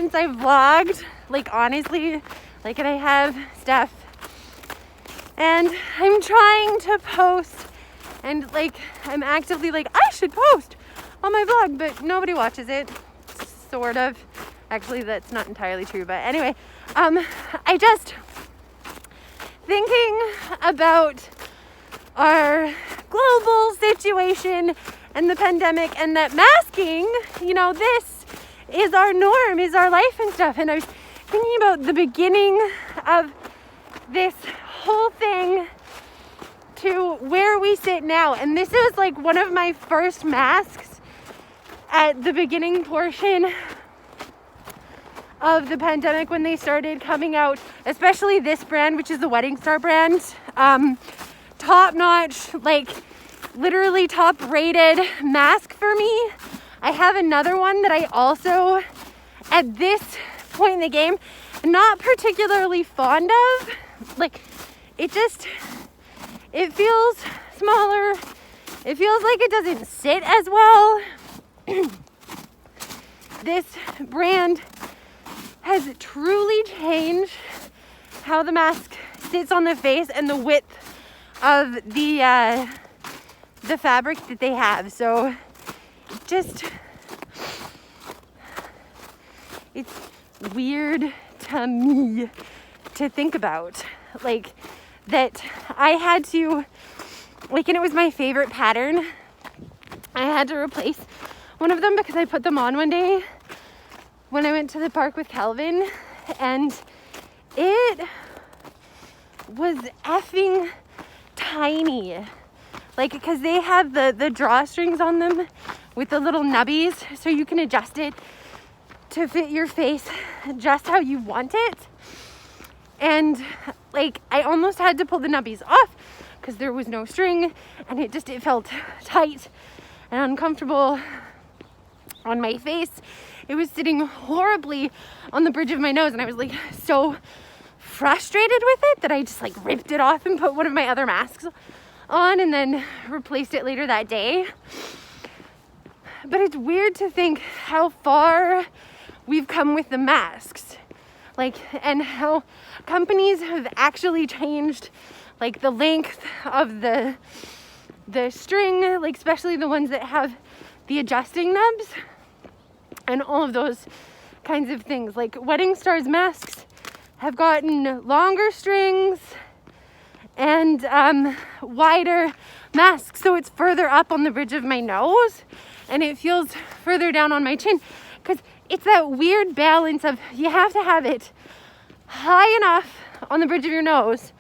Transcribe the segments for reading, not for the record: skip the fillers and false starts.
since I've vlogged, like honestly, like, and I have stuff, and I'm trying to post, and like I'm actively like, I should post on my vlog, but nobody watches it, sort of. Actually, that's not entirely true, but anyway, I just thinking about our global situation and the pandemic, and that masking, you know, this is our norm, is our life and stuff. And I was thinking about the beginning of this whole thing to where we sit now. And this is like one of my first masks at the beginning portion of the pandemic, when they started coming out, especially this brand, which is the Wedding Star brand. Top notch, like literally top rated mask for me. I have another one that I also, at this point in the game, not particularly fond of. Like, it feels smaller. It feels like it doesn't sit as well. This brand has truly changed how the mask sits on the face and the width of the fabric that they have. So it's weird to me to think about, like, that I had to, like, and it was my favorite pattern. I had to replace one of them because I put them on one day when I went to the park with Calvin, and it was effing tiny. Like, because they have the drawstrings on them with the little nubbies, so you can adjust it to fit your face just how you want it. And like, I almost had to pull the nubbies off because there was no string, and it felt tight and uncomfortable on my face. It was sitting horribly on the bridge of my nose, and I was like so frustrated with it that I just like ripped it off and put one of my other masks on, and then replaced it later that day. But it's weird to think how far we've come with the masks, like, and how companies have actually changed, like, the length of the string, like especially the ones that have the adjusting nubs and all of those kinds of things. Like, Wedding Star's masks have gotten longer strings and wider masks, so it's further up on the bridge of my nose and it feels further down on my chin, because it's that weird balance of, you have to have it high enough on the bridge of your nose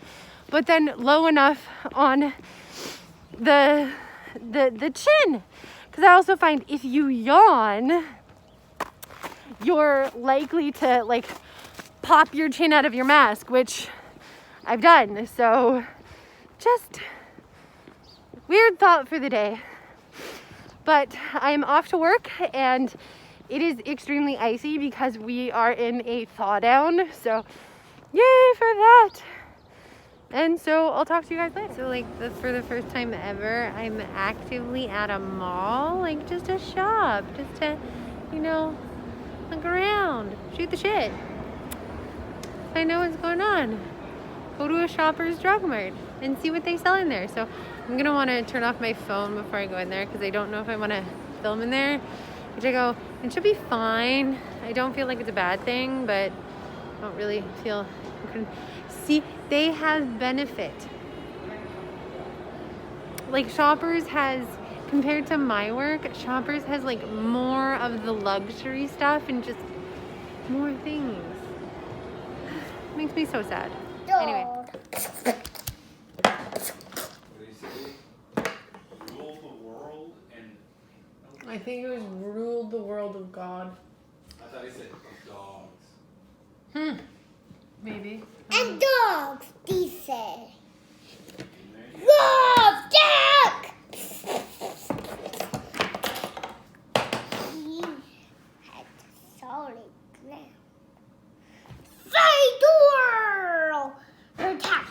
but then low enough on the chin, because I also find if you yawn, you're likely to like pop your chin out of your mask, which I've done. So just weird thought for the day. But I'm off to work, and it is extremely icy because we are in a thaw down. So yay for that. And so I'll talk to you guys later. So like, for the first time ever, I'm actively at a mall, like just a shop, just to, you know, look around, shoot the shit, find out what's going on, go to a Shoppers Drug Mart and see what they sell in there. So I'm gonna want to turn off my phone before I go in there, because I don't know if I want to film in there, which I go, it should be fine. I don't feel like it's a bad thing, but I don't really feel, see, they have benefit. Like, Shoppers has, compared to my work, Shoppers has like more of the luxury stuff and just more things. Makes me so sad. Anyway. Rule the world and... I think it was ruled the world of God. I thought he said dogs. Maybe. And dogs, they say. Love dog! He had solid ground. Fight the world! Attack!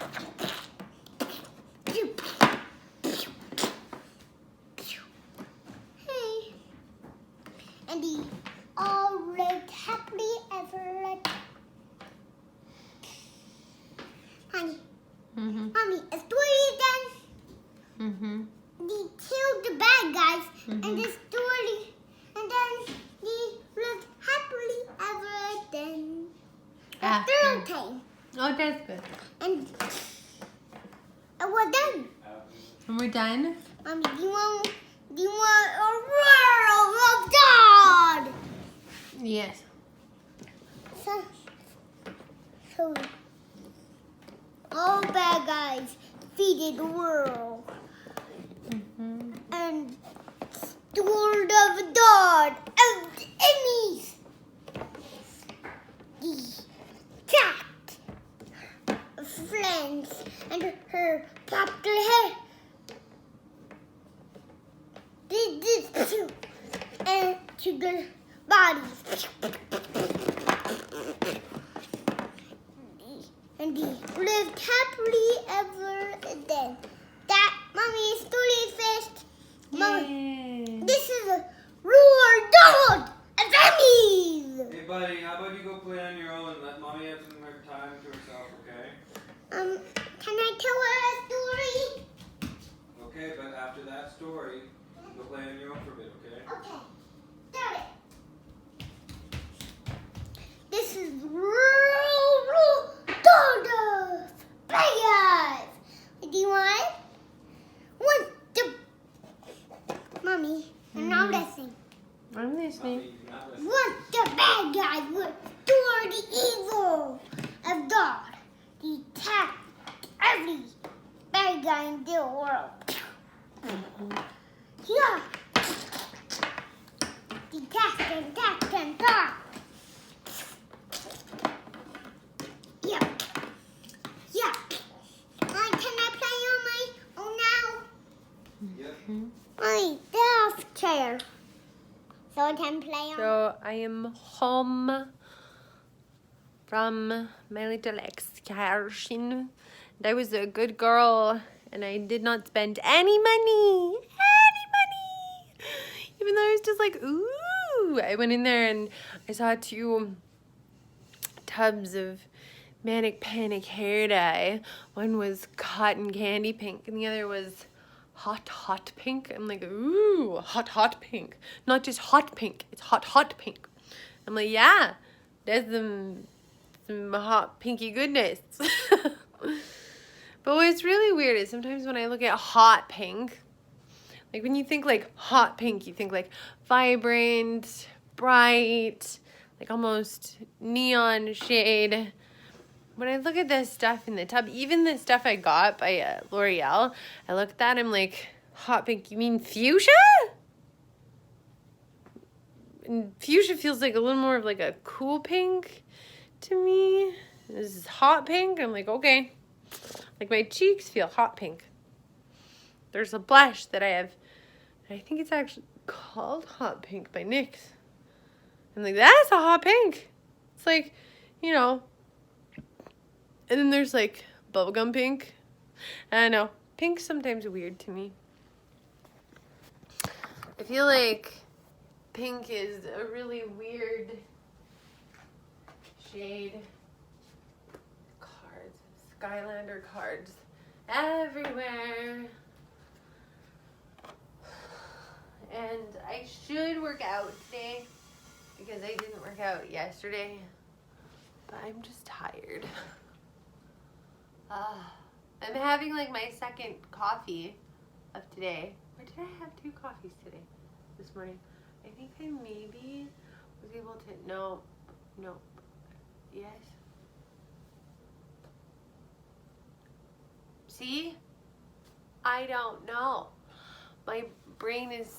Hey. And he all lived happily ever Mommy, a story then. Mm-hmm. They killed the bad guys, Mhm. and the story, and then they lived happily ever then. The After. third time, Oh, that's good. and we're done. And we're done? Mommy, do you want a world of God? Yes. So all bad guys defeated the world. Mm-hmm. And the world of God and the enemies. The cat, friends, and her popped her head. Did this too, and to their bodies. And they lived happily ever then. That Mommy story is finished. Mommy, Yay. this is a roar dog of enemies. Hey buddy, how about you go play on your own and let mommy have some more time to herself, okay? Can I tell her a story? Okay, but after that story, go play on your own for a bit, okay? Okay, got it. This is roar dog of players. Do you want it? One, two. Mommy, I'm not listening. I'm listening. Mommy, you're not listening. What the bad guys would toward the evil of God. The attack every bad guy in the world. Yeah. The attack. Yeah. Yeah. Can I play on my own now? Yep. My desk chair. So I can play on. So I am home from my little excursion. And I was a good girl and I did not spend any money. Even though I was just like, ooh. I went in there and I saw 2 tubs of Manic Panic hair dye. One was cotton candy pink and the other was hot pink. I'm like, ooh, hot pink. Not just hot pink, it's hot pink. I'm like, yeah, that's some hot pinky goodness. But what's really weird is sometimes when I look at hot pink, like when you think like hot pink, you think like vibrant, bright, like almost neon shade. When I look at this stuff in the tub, even the stuff I got by L'Oreal, I look at that, I'm like, hot pink, you mean fuchsia? And fuchsia feels like a little more of like a cool pink to me. This is hot pink. I'm like, okay. Like my cheeks feel hot pink. There's a blush that I have. I think it's actually called Hot Pink by NYX. I'm like, that's a hot pink. It's like, you know. And then there's like bubblegum pink. I don't know. Pink's sometimes weird to me. I feel like pink is a really weird shade. Cards. Skylander cards everywhere. And I should work out today because I didn't work out yesterday. But I'm just tired. I'm having like my second coffee of today. Or did I have 2 coffees today? This morning? I think I maybe was able to, no. Yes. See? I don't know. My brain is,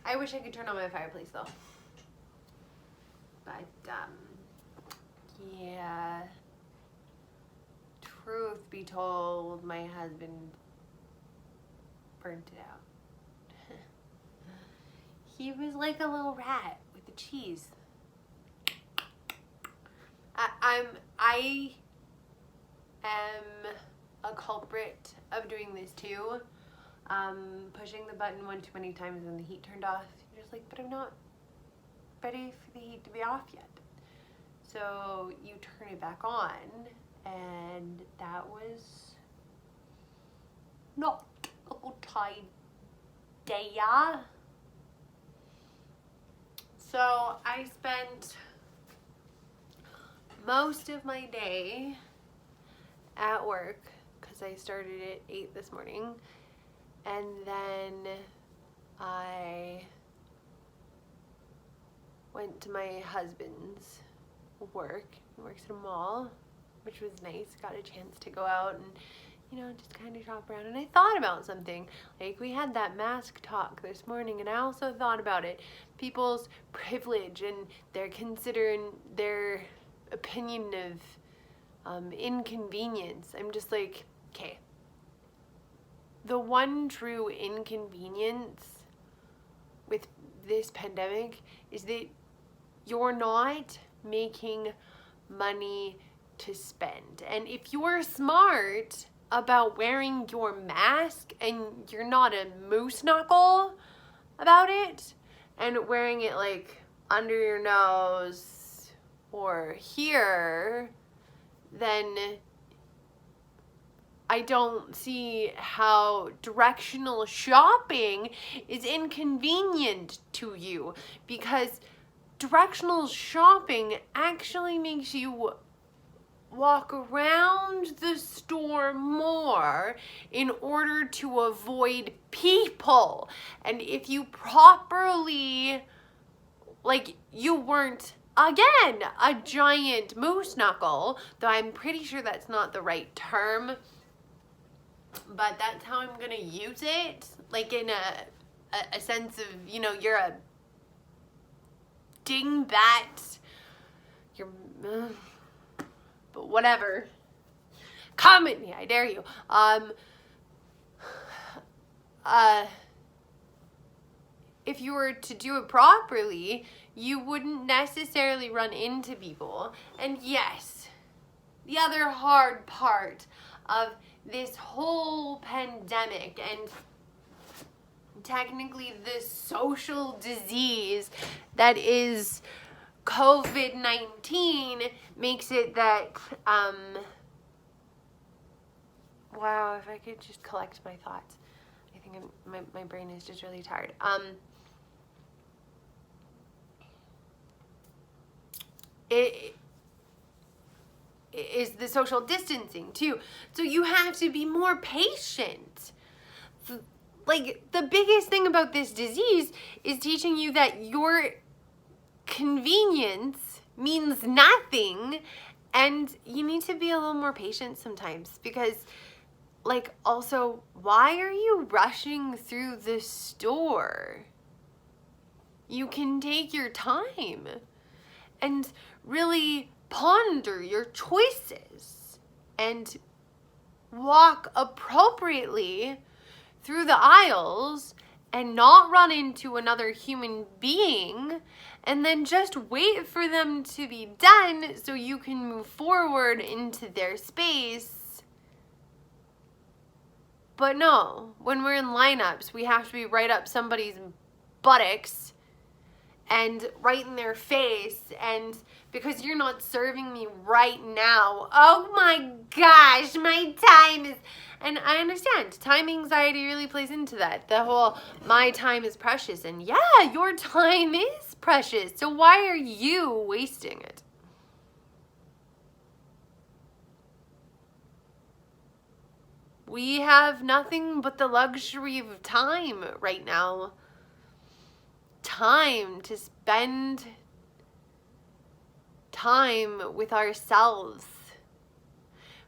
I wish I could turn on my fireplace though. But, yeah. Truth be told, my husband burnt it out. He was like a little rat with the cheese. I am a culprit of doing this too. Pushing the button one too many times when the heat turned off. You're just like, but I'm not ready for the heat to be off yet. So you turn it back on, and that was not a good idea. So I spent most of my day at work because I started at 8 this morning, and then I went to my husband's work. He works at a mall, which was nice. Got a chance to go out and, you know, just kind of shop around. And I thought about something. Like, we had that mask talk this morning, and I also thought about it. People's privilege, and they're considering their opinion of inconvenience. I'm just like, okay. The one true inconvenience with this pandemic is that you're not making money to spend. And if you're smart about wearing your mask and you're not a moose knuckle about it, and wearing it like under your nose or here, then I don't see how directional shopping is inconvenient to you, because directional shopping actually makes you walk around the store more in order to avoid people. And if you properly, like, you weren't, again, a giant moose knuckle, though I'm pretty sure that's not the right term, but that's how I'm gonna use it, like in a sense of, you know, you're a dingbat, you're, but whatever. Come at me, I dare you. If you were to do it properly, you wouldn't necessarily run into people. And yes, the other hard part of this whole pandemic, and technically this social disease that is COVID-19, makes it that, wow, if I could just collect my thoughts. I think my brain is just really tired. It is the social distancing too. So you have to be more patient. Like, the biggest thing about this disease is teaching you that your convenience means nothing, and you need to be a little more patient sometimes, because, like, also, why are you rushing through the store? You can take your time and really ponder your choices and walk appropriately through the aisles and not run into another human being, and then just wait for them to be done so you can move forward into their space. But no, when we're in lineups, we have to be right up somebody's buttocks and right in their face, and because you're not serving me right now, oh my gosh, my time is, and I understand, time anxiety really plays into that. The whole, my time is precious, and yeah, your time is precious, so why are you wasting it? We have nothing but the luxury of time right now. Time to spend time with ourselves,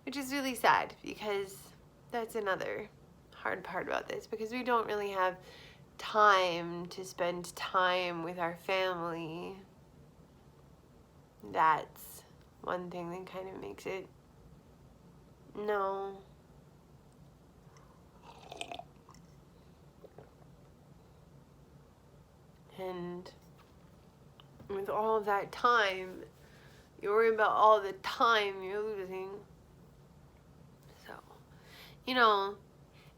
which is really sad, because that's another hard part about this, because we don't really have time to spend time with our family. That's one thing that kind of makes it, no. And with all of that time, you worry about all the time you're losing. So, you know,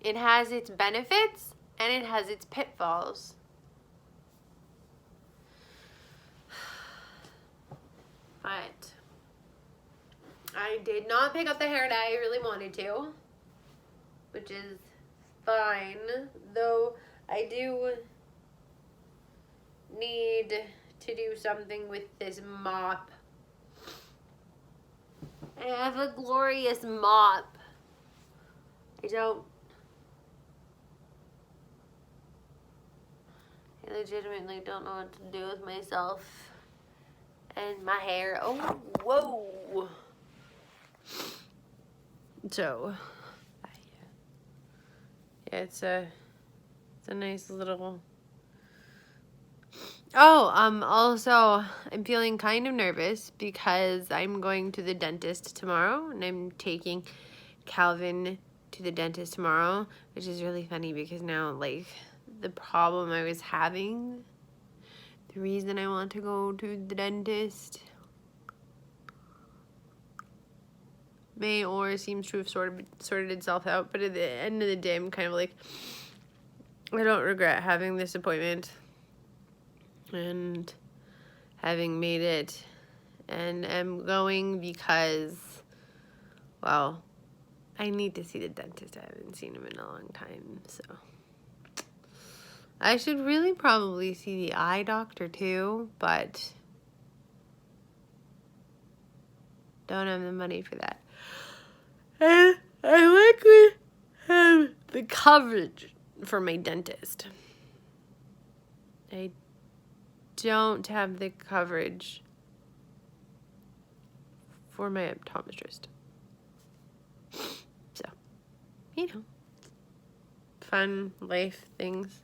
it has its benefits and it has its pitfalls. But I did not pick up the hair dye I really wanted to, which is fine, though I do need to do something with this mop. I have a glorious mop. I legitimately don't know what to do with myself and my hair. Oh, whoa. So, yeah, it's a nice little. Oh, also, I'm feeling kind of nervous because I'm going to the dentist tomorrow, and I'm taking Calvin to the dentist tomorrow, which is really funny because now, like, the problem I was having, the reason I want to go to the dentist may or seems to have sorted itself out, but at the end of the day, I'm kind of like, I don't regret having this appointment and having made it, and I'm going because, well, I need to see the dentist. I haven't seen him in a long time, so I should really probably see the eye doctor too, but don't have the money for that. And I likely have the coverage for my dentist. I don't have the coverage for my optometrist. So, you know, fun life things.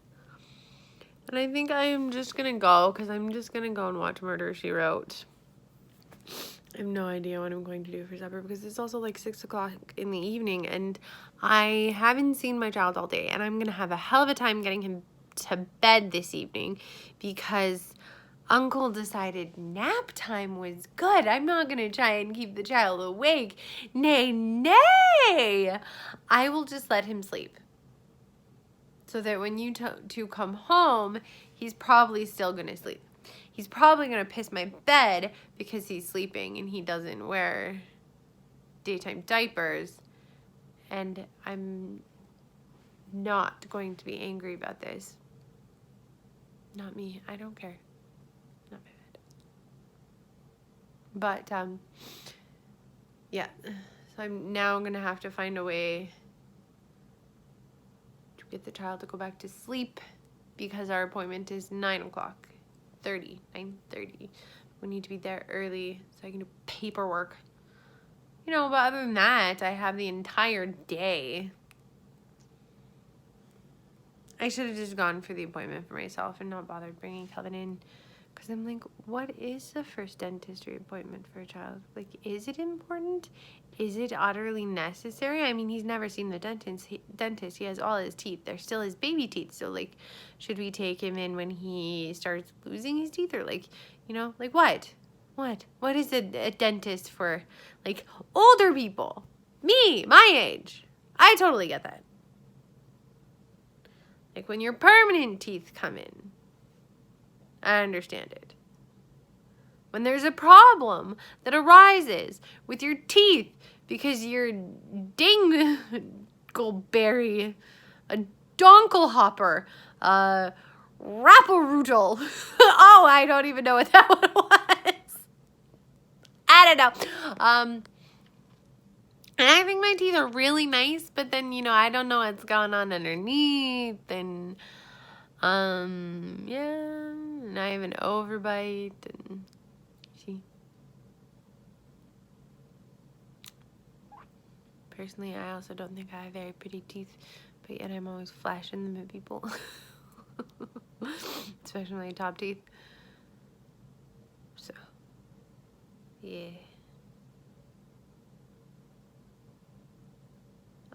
And I think I am just going to go because I'm just going to go and watch Murder, She Wrote. I have no idea what I'm going to do for supper because it's also like 6 o'clock in the evening and I haven't seen my child all day, and I'm going to have a hell of a time getting him to bed this evening because Uncle decided nap time was good. I'm not going to try and keep the child awake. Nay, nay! I will just let him sleep. So that when you two come home, he's probably still going to sleep. He's probably going to piss my bed because he's sleeping and he doesn't wear daytime diapers. And I'm not going to be angry about this. Not me. I don't care. Not my bed. But, yeah. So I'm now going to have to find a way to get the child to go back to sleep because our appointment is 9:30. We need to be there early so I can do paperwork. You know, but other than that, I have the entire day. I should have just gone for the appointment for myself and not bothered bringing Calvin in. Because I'm like, what is the first dentistry appointment for a child? Like, is it important? Is it utterly necessary? I mean, he's never seen the dentist. He has all his teeth. They're still his baby teeth. So, like, should we take him in when he starts losing his teeth? Or, like, you know, like what? What is a dentist for, like, older people? Me, my age. I totally get that. Like, when your permanent teeth come in, I understand it. When there's a problem that arises with your teeth because you're dingleberry, a donkelhopper, a rapperootle. Oh, I don't even know what that one was. I don't know. And I think my teeth are really nice, but then, you know, I don't know what's going on underneath, and, yeah, and I have an overbite, and, see. Personally, I also don't think I have very pretty teeth, but yet I'm always flashing them at people. Especially my top teeth. So, yeah.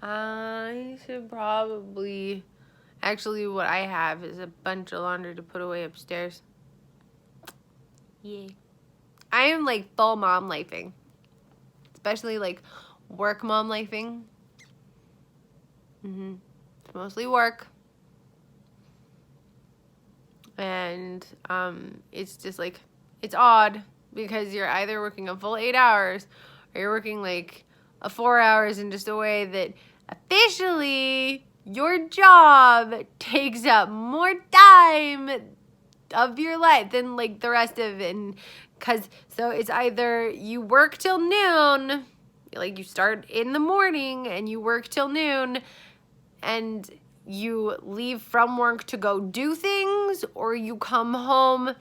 I should probably... Actually, what I have is a bunch of laundry to put away upstairs. Yeah. I am, like, full mom lifing. Especially, like, work mom lifing. It's mostly work. And, it's just, like, it's odd because you're either working a full 8 hours or you're working like a 4 hours in just a way that officially your job takes up more time of your life than like the rest of it. And so it's either you work till noon, like you start in the morning and you work till noon and you leave from work to go do things, or you come home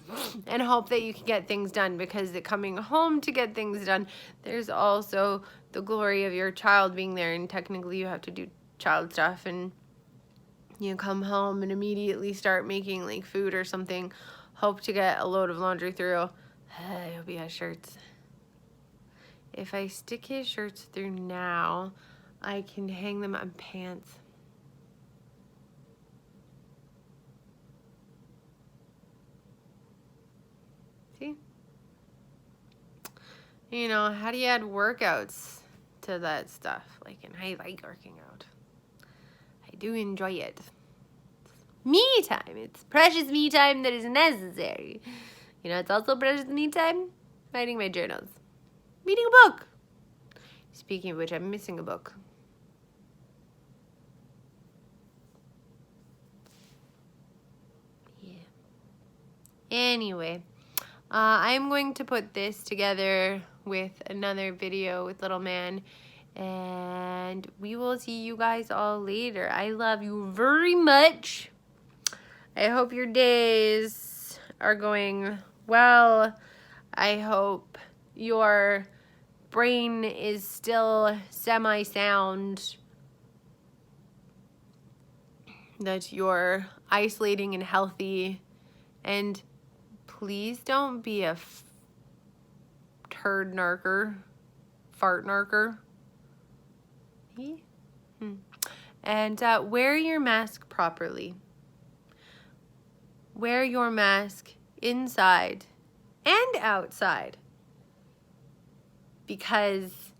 and hope that you can get things done, because coming home to get things done, there's also the glory of your child being there, and technically you have to do child stuff, and you come home and immediately start making like food or something, hope to get a load of laundry through. I hope he has shirts. If I stick his shirts through now, I can hang them on pants. See? You know, how do you add workouts to that stuff? Like, and I like working out. I do enjoy it. It's me time. It's precious me time that is necessary. You know, it's also precious me time writing my journals. Reading a book. Speaking of which, I'm missing a book. Yeah. Anyway, I'm going to put this together with another video with Little Man, and we will see you guys all later. I love you very much. I hope your days are going well. I hope your brain is still semi-sound, that you're isolating and healthy, and please don't be a turd narker, fart narker. And wear your mask properly. Wear your mask inside and outside, because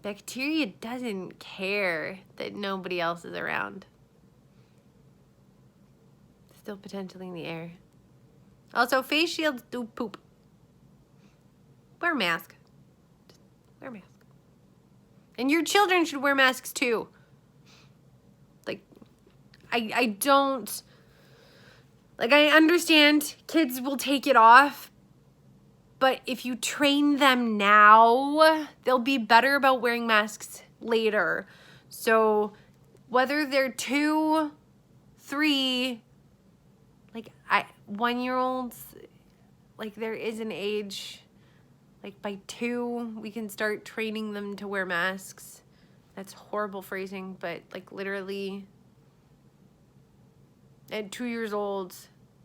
bacteria doesn't care that nobody else is around. Still potentially in the air. Also, face shields do poop. Wear a mask. Just wear a mask. And your children should wear masks too. Like, I don't... Like, I understand kids will take it off, but if you train them now, they'll be better about wearing masks later. So whether they're 2, 3, like 1-year-olds, like there is an age, like by 2, we can start training them to wear masks. That's horrible phrasing, but like literally at 2 years old,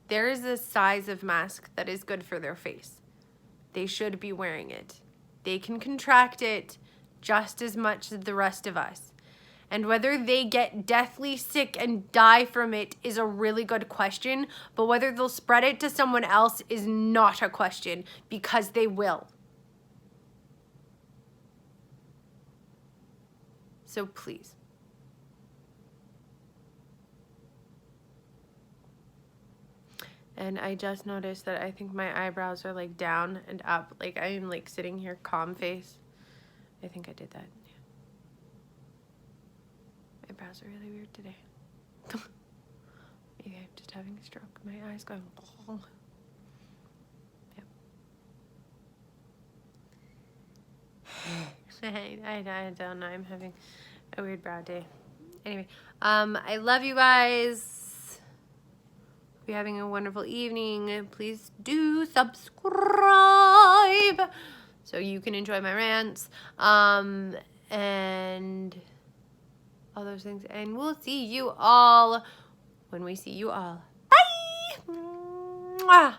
there is a size of mask that is good for their face. They should be wearing it. They can contract it just as much as the rest of us. And whether they get deathly sick and die from it is a really good question, but whether they'll spread it to someone else is not a question, because they will. So please. And I just noticed that I think my eyebrows are like down and up. Like I am like sitting here calm face. I think I did that. Yeah. My brows are really weird today. Maybe I'm just having a stroke. My eyes going. Yep. I don't know. I'm having a weird brow day. Anyway, I love you guys. If you're having a wonderful evening, please do subscribe so you can enjoy my rants, and all those things. And we'll see you all when we see you all. Bye! Mwah!